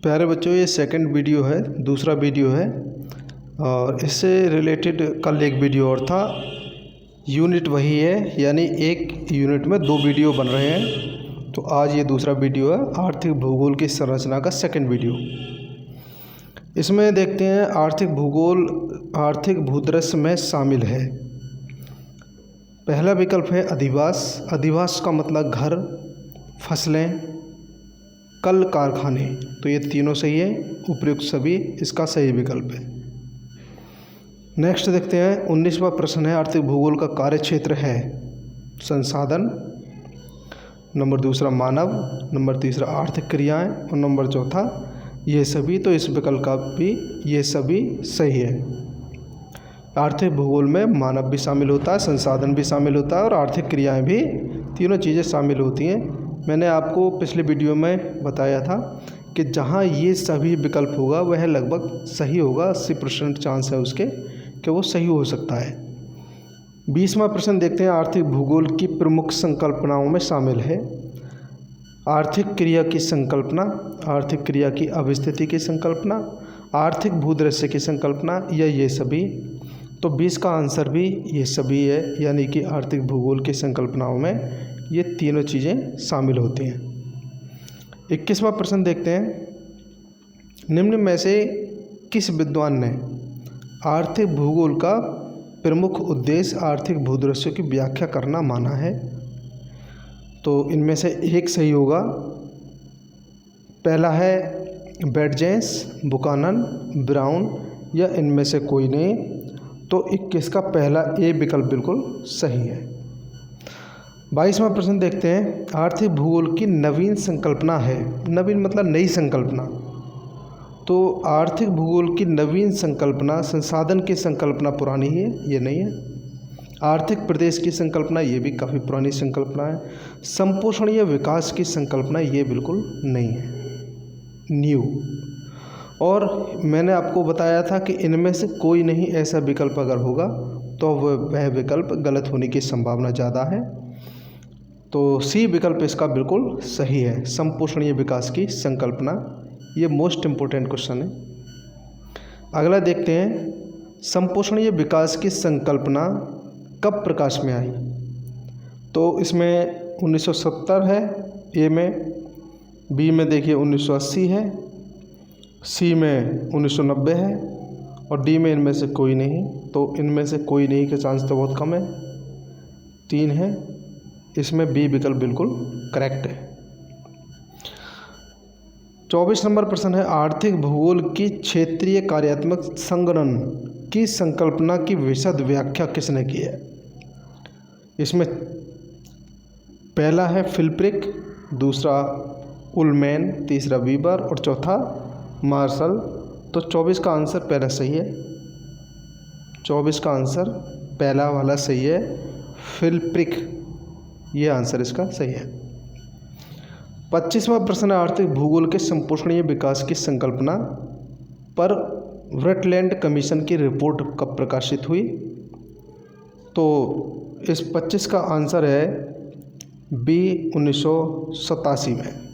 प्यारे बच्चों, ये सेकंड वीडियो है, दूसरा वीडियो है और इससे रिलेटेड कल एक वीडियो और था। यूनिट वही है, यानी एक यूनिट में दो वीडियो बन रहे हैं। तो आज ये दूसरा वीडियो है, आर्थिक भूगोल की संरचना का सेकंड वीडियो। इसमें देखते हैं आर्थिक भूगोल आर्थिक भूदृश्य में शामिल है। पहला विकल्प है अधिवास। अधिवास का मतलब घर, फसलें, कल, कारखाने। तो ये तीनों सही है, उपयुक्त सभी इसका सही विकल्प है। नेक्स्ट देखते हैं 19वां प्रश्न है, आर्थिक भूगोल का कार्य क्षेत्र है संसाधन, नंबर दूसरा मानव, नंबर तीसरा आर्थिक क्रियाएं और नंबर चौथा ये सभी। तो इस विकल्प का भी ये सभी सही है। आर्थिक भूगोल में मानव भी शामिल होता है, संसाधन भी शामिल होता है और आर्थिक क्रियाएं भी, तीनों चीज़ें शामिल होती हैं। मैंने आपको पिछले वीडियो में बताया था कि जहाँ ये सभी विकल्प होगा वह लगभग सही होगा, 80% चांस है उसके कि वो सही हो सकता है। 20वां प्रश्न देखते हैं, आर्थिक भूगोल की प्रमुख संकल्पनाओं में शामिल है आर्थिक क्रिया की संकल्पना, आर्थिक क्रिया की अवस्थिति की संकल्पना, आर्थिक भूदृश्य की संकल्पना या ये सभी। तो 20 का आंसर भी ये सभी है, यानी कि आर्थिक भूगोल की संकल्पनाओं में ये तीनों चीज़ें शामिल होती हैं। 21वां प्रश्न देखते हैं, निम्न में से किस विद्वान ने आर्थिक भूगोल का प्रमुख उद्देश्य आर्थिक भूदृश्य की व्याख्या करना माना है। तो इनमें से एक सही होगा। पहला है बेटजेंस, बुकानन, ब्राउन या इनमें से कोई नहीं। तो 21 का पहला ए विकल्प बिल्कुल सही है। 22वां प्रश्न देखते हैं, आर्थिक भूगोल की नवीन संकल्पना है। नवीन मतलब नई संकल्पना। तो आर्थिक भूगोल की नवीन संकल्पना, संसाधन की संकल्पना पुरानी है, ये नहीं है। आर्थिक प्रदेश की संकल्पना, ये भी काफ़ी पुरानी संकल्पना है। संपोषणीय विकास की संकल्पना, ये बिल्कुल नहीं है, न्यू। और मैंने आपको बताया था कि इनमें से कोई नहीं, ऐसा विकल्प अगर होगा तो वह विकल्प गलत होने की संभावना ज़्यादा है। तो सी विकल्प इसका बिल्कुल सही है, संपोषणीय विकास की संकल्पना। ये मोस्ट इम्पोर्टेंट क्वेश्चन है। अगला देखते हैं, संपोषणीय विकास की संकल्पना कब प्रकाश में आई। तो इसमें 1970 है ए में, बी में देखिए 1980 है, सी में 1990 है और डी में इनमें से कोई नहीं। तो इनमें से कोई नहीं के चांस तो बहुत कम है, 3 है। इसमें बी विकल्प बिल्कुल करेक्ट है। 24 नंबर प्रश्न है, आर्थिक भूगोल की क्षेत्रीय कार्यात्मक संगणन की संकल्पना की विशद व्याख्या किसने की है। इसमें पहला है फिल्प्रिक, दूसरा उलमैन, तीसरा वीबर और चौथा मार्शल। तो 24 का आंसर पहला सही है। 24 का आंसर पहला वाला सही है, फिल्प्रिक, ये आंसर इसका सही है। 25वां प्रश्न है, आर्थिक भूगोल के संपोषणीय विकास की संकल्पना पर ब्रटलैंड कमीशन की रिपोर्ट कब प्रकाशित हुई। तो इस 25 का आंसर है बी, 1987 में।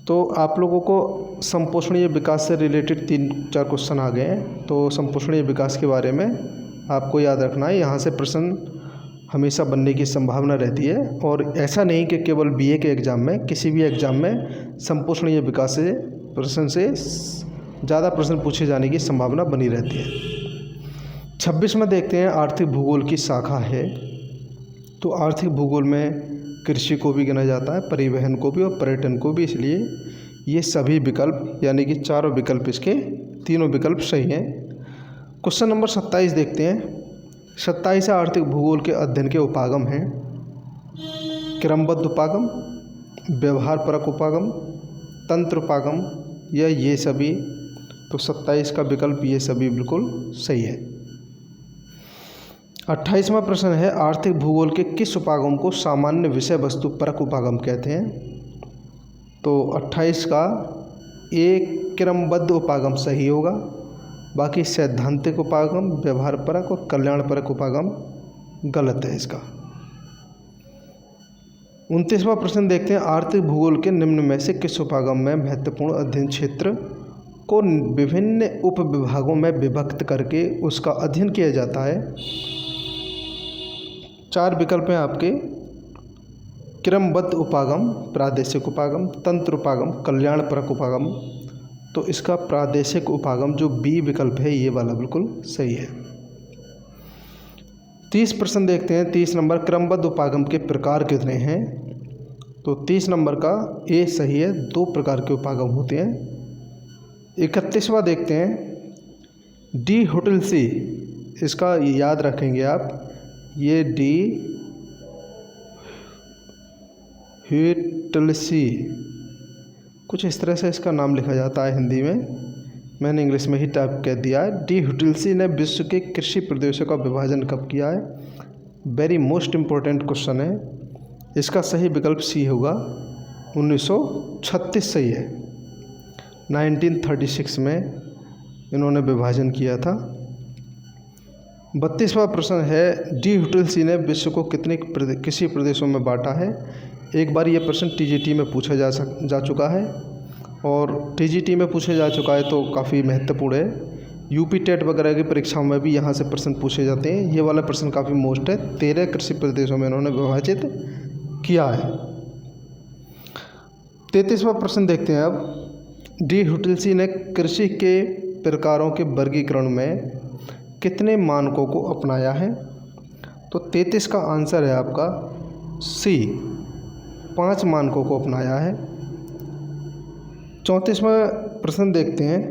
तो आप लोगों को संपोषणीय विकास से रिलेटेड 3-4 क्वेश्चन आ गए हैं। तो संपोषणीय विकास के बारे में आपको याद रखना है, यहाँ से प्रश्न हमेशा बनने की संभावना रहती है। और ऐसा नहीं कि केवल बीए के एग्ज़ाम में, किसी भी एग्ज़ाम में संपोषणीय विकास से प्रश्न से ज़्यादा प्रश्न पूछे जाने की संभावना बनी रहती है। 26 में देखते हैं, आर्थिक भूगोल की शाखा है। तो आर्थिक भूगोल में कृषि को भी गिना जाता है, परिवहन को भी और पर्यटन को भी, इसलिए ये सभी विकल्प, यानी कि चारों विकल्प, इसके तीनों विकल्प सही हैं। क्वेश्चन नंबर 27 देखते हैं। 27 आर्थिक भूगोल के अध्ययन के उपागम हैं क्रमबद्ध उपागम, व्यवहारपरक उपागम, तंत्र उपागम या ये सभी। तो 27 का विकल्प ये सभी बिल्कुल सही है। 28वां प्रश्न है, आर्थिक भूगोल के किस उपागम को सामान्य विषय वस्तु परक उपागम कहते हैं। तो 28 का एक क्रमबद्ध उपागम सही होगा, बाकी सैद्धांतिक उपागम, व्यवहारपरक और कल्याणपरक उपागम गलत है इसका। 29वां प्रश्न देखते हैं, आर्थिक भूगोल के निम्न में से किस उपागम में महत्वपूर्ण अध्ययन क्षेत्र को विभिन्न उपविभागों में विभक्त करके उसका अध्ययन किया जाता है? 4 विकल्प हैं आपके, क्रमबद्ध उपागम, प्रादेशिक उपागम, तंत्र उपागम, कल्याणपरक उपागम। तो इसका प्रादेशिक उपागम जो बी विकल्प है ये वाला बिल्कुल सही है। 30 प्रश्न देखते हैं, 30 नंबर, क्रमबद्ध उपागम के प्रकार कितने हैं? तो 30 नंबर का ए सही है, 2 प्रकार के उपागम होते हैं। 31वां देखते हैं, डी हुटिल्सी, इसका याद रखेंगे आप, ये डी हुटिल्सी कुछ इस तरह से इसका नाम लिखा जाता है हिंदी में, मैंने इंग्लिश में ही टाइप कर दिया है। डी हुटिल्सी ने विश्व के कृषि प्रदेशों का विभाजन कब किया है? वेरी मोस्ट इम्पोर्टेंट क्वेश्चन है। इसका सही विकल्प सी होगा, 1936 सही है। 1936 में इन्होंने विभाजन किया था। 32वां प्रश्न है, डी हुटिल्सी ने विश्व को कितने कृषि प्रदेशों में बांटा है? एक बार ये प्रश्न टीजीटी में पूछा जा चुका है, और टीजीटी में पूछा जा चुका है तो काफ़ी महत्वपूर्ण है। यूपी टेट वगैरह की परीक्षाओं में भी यहाँ से प्रश्न पूछे जाते हैं। ये वाला प्रश्न काफ़ी मोस्ट है, 13 कृषि प्रदेशों में इन्होंने विभाजित किया है। 33वां प्रश्न देखते हैं अब, डी हुटिल्सी ने कृषि के प्रकारों के वर्गीकरण में कितने मानकों को अपनाया है? तो 33 का आंसर है आपका सी, 5 मानकों को अपनाया है। 34वां प्रश्न देखते हैं,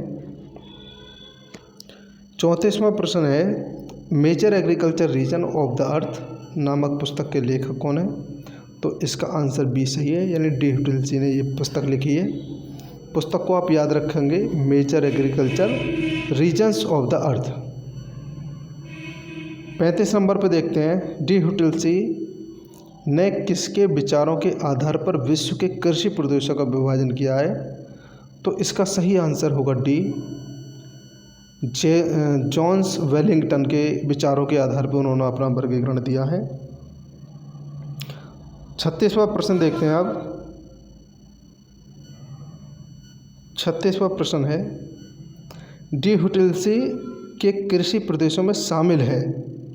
34वां प्रश्न है, major agriculture region of the earth नामक पुस्तक के लेखक कौन है? तो इसका आंसर बी सही है, यानी डी हुटिल्सी ने ये पुस्तक लिखी है। पुस्तक को आप याद रखेंगे, major agriculture regions of the earth. 35 नंबर पर देखते हैं, डी हुटिल्सी ने किसके विचारों के आधार पर विश्व के कृषि प्रदेशों का विभाजन किया है? तो इसका सही आंसर होगा डी, जॉन्स वेलिंगटन के विचारों के आधार पर उन्होंने अपना वर्गीकरण दिया है। 36वां प्रश्न देखते हैं आप, 36वां प्रश्न है, डी हुटिल्सी के कृषि प्रदेशों में शामिल है,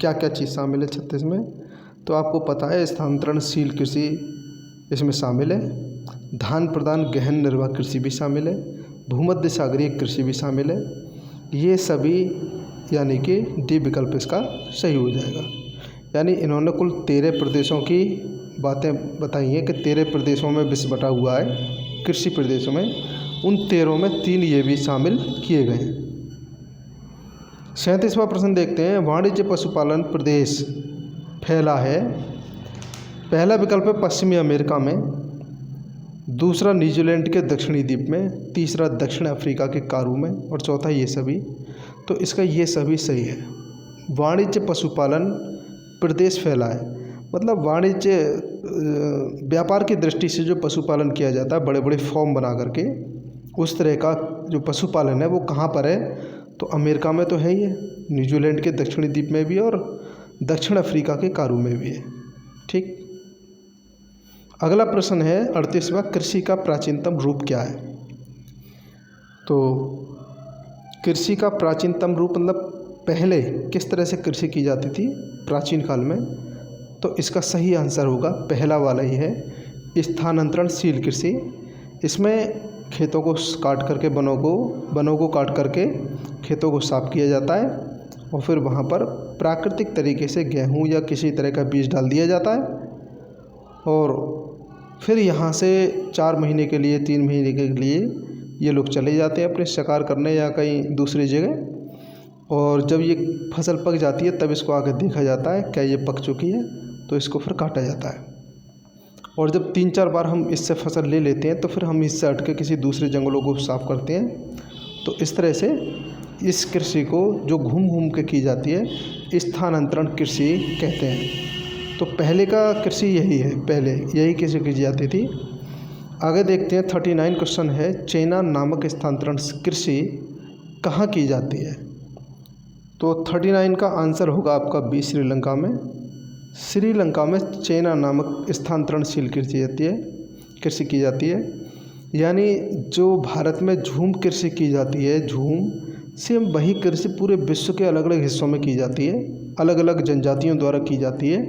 क्या क्या चीज़ शामिल है 36 में? तो आपको पता है, स्थानांतरणशील कृषि इसमें शामिल है, धान प्रदान गहन निर्वाह कृषि भी शामिल है, भूमध्य सागरीय कृषि भी शामिल है। ये सभी यानी कि डी विकल्प इसका सही हो जाएगा। यानी इन्होंने कुल 13 प्रदेशों की बातें बताई हैं कि 13 प्रदेशों में विश्व बटा हुआ है कृषि प्रदेशों में, उन 13 में 3 ये भी शामिल किए गए हैं। 37वां प्रश्न देखते हैं, वाणिज्य पशुपालन प्रदेश फैला है? पहला विकल्प है पश्चिमी अमेरिका में, दूसरा न्यूजीलैंड के दक्षिणी द्वीप में, तीसरा दक्षिण अफ्रीका के कारू में, और चौथा ये सभी। तो इसका ये सभी सही है। वाणिज्य पशुपालन प्रदेश फैला है, मतलब वाणिज्य व्यापार की दृष्टि से जो पशुपालन किया जाता है बड़े बड़े फॉर्म बना करके, उस तरह का जो पशुपालन है वो कहाँ पर है? तो अमेरिका में तो है ही है, न्यूजीलैंड के दक्षिणी द्वीप में भी और दक्षिण अफ्रीका के कारू में भी है। ठीक, अगला प्रश्न है 38वां, कृषि का प्राचीनतम रूप क्या है? तो कृषि का प्राचीनतम रूप मतलब पहले किस तरह से कृषि की जाती थी प्राचीन काल में? तो इसका सही आंसर होगा पहला वाला ही है, स्थानांतरणशील कृषि। इसमें खेतों को काट करके वनों को काट करके खेतों को साफ किया जाता है और फिर वहाँ पर प्राकृतिक तरीके से गेहूँ या किसी तरह का बीज डाल दिया जाता है और फिर यहाँ से 4 महीने के लिए 3 महीने के लिए ये लोग चले जाते हैं अपने शिकार करने या कहीं दूसरी जगह, और जब ये फसल पक जाती है तब इसको आकर देखा जाता है क्या ये पक चुकी है, तो इसको फिर काटा जाता है। और जब 3-4 बार हम इससे फसल ले लेते हैं तो फिर हम इससे हट के किसी दूसरे जंगलों को साफ़ करते हैं। तो इस तरह से इस कृषि को जो घूम घूम के की जाती है स्थानांतरण कृषि कहते हैं। तो पहले का कृषि यही है, पहले यही कृषि की जाती थी। आगे देखते हैं 39 क्वेश्चन है, चैना नामक स्थानांतरण कृषि कहाँ की जाती है? तो 39 का आंसर होगा आपका बी, श्रीलंका में। श्रीलंका में चेना नामक स्थानांतरणशील कृषि की जाती है। यानी जो भारत में झूम कृषि की जाती है, झूम सेम वही कृषि पूरे विश्व के अलग अलग हिस्सों में की जाती है, अलग अलग जनजातियों द्वारा की जाती है।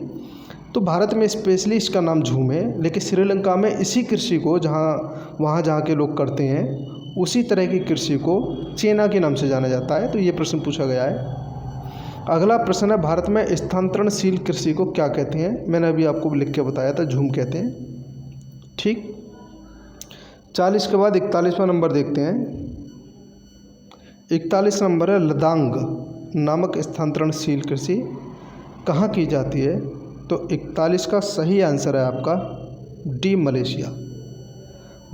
तो भारत में स्पेशली इसका नाम झूम है, लेकिन श्रीलंका में इसी कृषि को जहाँ के लोग करते हैं उसी तरह की कृषि को चेना के नाम से जाना जाता है। तो ये प्रश्न पूछा गया है। अगला प्रश्न है, भारत में स्थानांतरणशील कृषि को क्या कहते हैं? मैंने अभी आपको लिख के बताया था, झूम कहते हैं। ठीक, 40 के बाद 41वां नंबर देखते हैं। 41 नंबर है, लदांग नामक स्थानांतरणशील कृषि कहाँ की जाती है? तो 41 का सही आंसर है आपका डी, मलेशिया।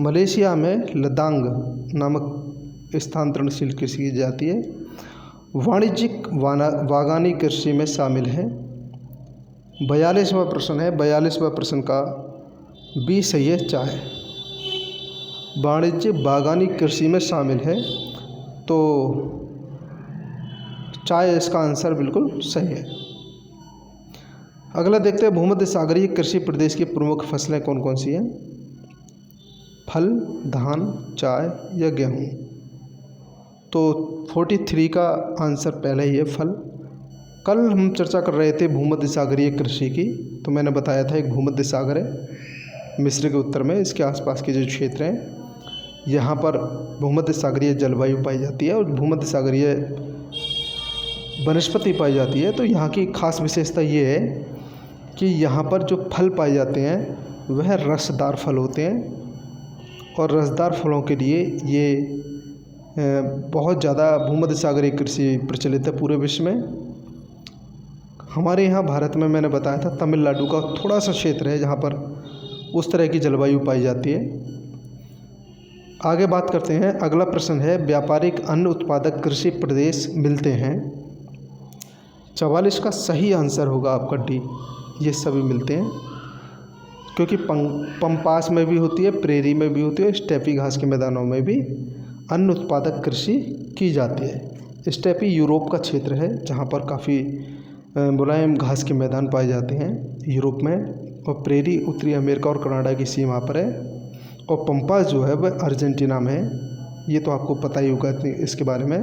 मलेशिया में लदांग नामक स्थानांतरणशील कृषि की जाती है। वाणिज्यिक बागवानी कृषि में शामिल है। 42वां प्रश्न है, 42वां प्रश्न का बी सही है, चाय। वाणिज्यिक बागवानी कृषि में शामिल है, तो चाय इसका आंसर बिल्कुल सही है। अगला देखते हैं, भूमध्य सागरीय कृषि प्रदेश की प्रमुख फसलें कौन कौन सी हैं? फल, धान, चाय या गेहूँ? तो 43 का आंसर पहले ही है, फल। कल हम चर्चा कर रहे थे भूमध्य सागरीय कृषि की, तो मैंने बताया था एक भूमध्य सागर है मिस्र के उत्तर में, इसके आसपास के जो क्षेत्र हैं यहाँ पर भूमध्य सागरीय जलवायु पाई जाती है और भूमध्य सागरीय वनस्पति पाई जाती है। तो यहाँ की खास विशेषता ये है कि यहाँ पर जो फल पाए जाते हैं वह रसदार फल होते हैं, और रसदार फलों के लिए ये बहुत ज़्यादा भूमध्य सागरीय कृषि प्रचलित है पूरे विश्व में। हमारे यहाँ भारत में मैंने बताया था तमिलनाडु का थोड़ा सा क्षेत्र है जहाँ पर उस तरह की जलवायु पाई जाती है। आगे बात करते हैं, अगला प्रश्न है, व्यापारिक अन्न उत्पादक कृषि प्रदेश मिलते हैं? 44 का सही आंसर होगा आपका डी, ये सभी मिलते हैं, क्योंकि पम्पास में भी होती है, प्रेरी में भी होती है, स्टेपी घास के मैदानों में भी अन्न उत्पादक कृषि की जाती है। स्टेपी यूरोप का क्षेत्र है जहाँ पर काफ़ी मुलायम घास के मैदान पाए जाते हैं यूरोप में, और प्रेरी उत्तरी अमेरिका और कनाडा की सीमा पर है, और पम्पास जो है वह अर्जेंटीना में है। ये तो आपको पता ही होगा इसके बारे में,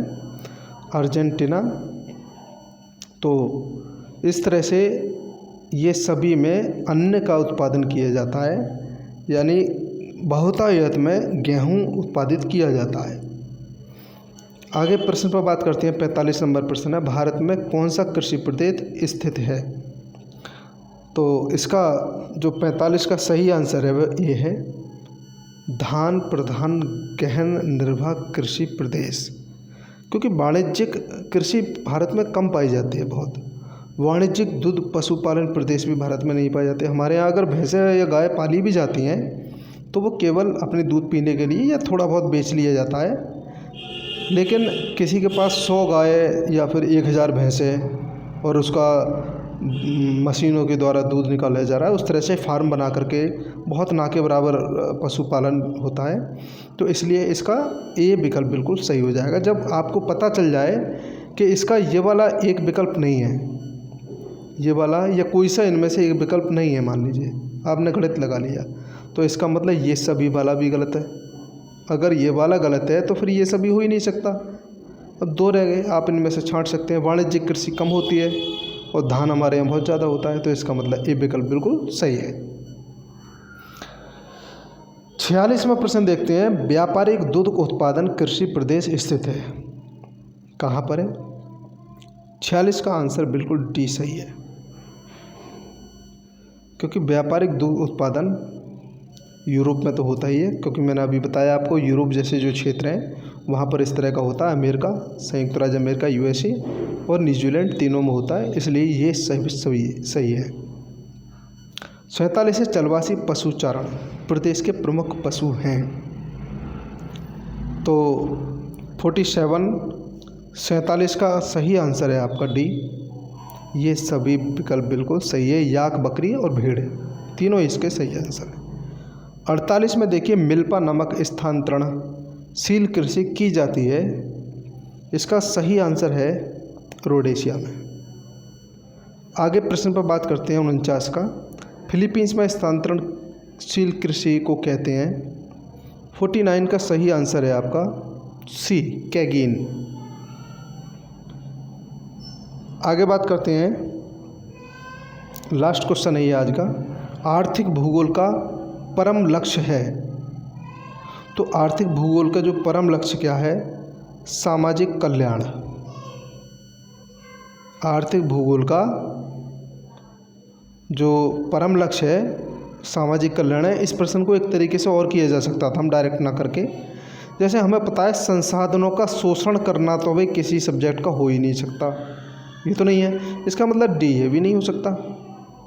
अर्जेंटीना। तो इस तरह से ये सभी में अन्न का उत्पादन किया जाता है, यानी बहुतायत में गेहूँ उत्पादित किया जाता है। आगे प्रश्न पर बात करते हैं, 45 नंबर प्रश्न है, भारत में कौन सा कृषि प्रदेश स्थित है? तो इसका जो 45 का सही आंसर है वह ये है, धान प्रधान गहन निर्वाह कृषि प्रदेश। क्योंकि वाणिज्यिक कृषि भारत में कम पाई जाती है बहुत, वाणिज्यिक दूध पशुपालन प्रदेश भी भारत में नहीं पाए जाते। हमारे यहाँ अगर भैंसें या गाय पाली भी जाती हैं तो वो केवल अपने दूध पीने के लिए या थोड़ा बहुत बेच लिया जाता है, लेकिन किसी के पास 100 गाय या फिर 1000 भैंसें और उसका मशीनों के द्वारा दूध निकाला जा रहा है, उस तरह से फार्म बना करके बहुत ना के बराबर पशुपालन होता है। तो इसलिए इसका ए विकल्प बिल्कुल सही हो जाएगा, जब आपको पता चल जाए कि इसका ये वाला एक विकल्प नहीं है, ये वाला या कोई सा इनमें से एक विकल्प नहीं है, मान लीजिए आपने गलत लगा लिया, तो इसका मतलब ये सभी वाला भी गलत है। अगर ये वाला गलत है तो फिर ये सभी हो ही नहीं सकता। अब 2 रह गए, आप इनमें से छांट सकते हैं। वाणिज्यिक कृषि कम होती है और धान हमारे यहाँ बहुत ज़्यादा होता है, तो इसका मतलब ए विकल्प बिल्कुल सही है। 46वां प्रश्न देखते हैं, व्यापारिक दूध उत्पादन कृषि प्रदेश स्थित है? कहाँ पर है? 46 का आंसर बिल्कुल डी सही है, क्योंकि व्यापारिक दूध उत्पादन यूरोप में तो होता ही है, क्योंकि मैंने अभी बताया आपको यूरोप जैसे जो क्षेत्र हैं वहाँ पर इस तरह का होता है। अमेरिका, संयुक्त राज्य अमेरिका, यूएसए और न्यूजीलैंड तीनों में होता है, इसलिए ये सही है। 47 चलवासी पशुचारण प्रदेश के प्रमुख पशु हैं? तो 47 का सही आंसर है आपका डी, ये सभी विकल्प बिल्कुल सही है। याक, बकरी और भेड़ तीनों इसके सही आंसर है। 48 में देखिए, मिल्पा नामक स्थानांतरणशील कृषि की जाती है? इसका सही आंसर है रोडेशिया में। आगे प्रश्न पर बात करते हैं 49 का। फिलीपींस में स्थानांतरणशील कृषि को कहते हैं। 49 का सही आंसर है आपका सी, कैगीन। आगे बात करते हैं, लास्ट क्वेश्चन है ये आज का। आर्थिक भूगोल का परम लक्ष्य है। तो आर्थिक भूगोल का जो परम लक्ष्य क्या है? सामाजिक कल्याण। आर्थिक भूगोल का जो परम लक्ष्य है सामाजिक कल्याण है। इस प्रश्न को एक तरीके से और किया जा सकता था, हम डायरेक्ट ना करके। जैसे हमें पता है संसाधनों का शोषण करना तो भाई किसी सब्जेक्ट का हो ही नहीं सकता, ये तो नहीं है। इसका मतलब डी, ये भी नहीं हो सकता।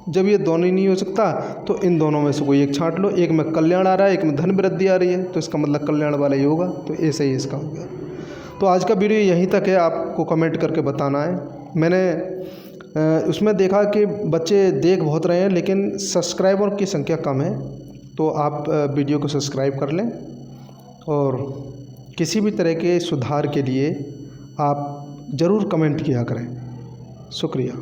जब ये दोनों ही नहीं हो सकता तो इन दोनों में से कोई एक छांट लो। एक में कल्याण आ रहा है, एक में धन वृद्धि आ रही है, तो इसका मतलब कल्याण वाला ही होगा। तो ऐसे ही इसका हो गया। तो आज का वीडियो यहीं तक है, आपको कमेंट करके बताना है। मैंने उसमें देखा कि बच्चे देख बहुत रहे हैं लेकिन सब्सक्राइबर की संख्या कम है, तो आप वीडियो को सब्सक्राइब कर लें। और किसी भी तरह के सुधार के लिए आप ज़रूर कमेंट किया करें। शुक्रिया।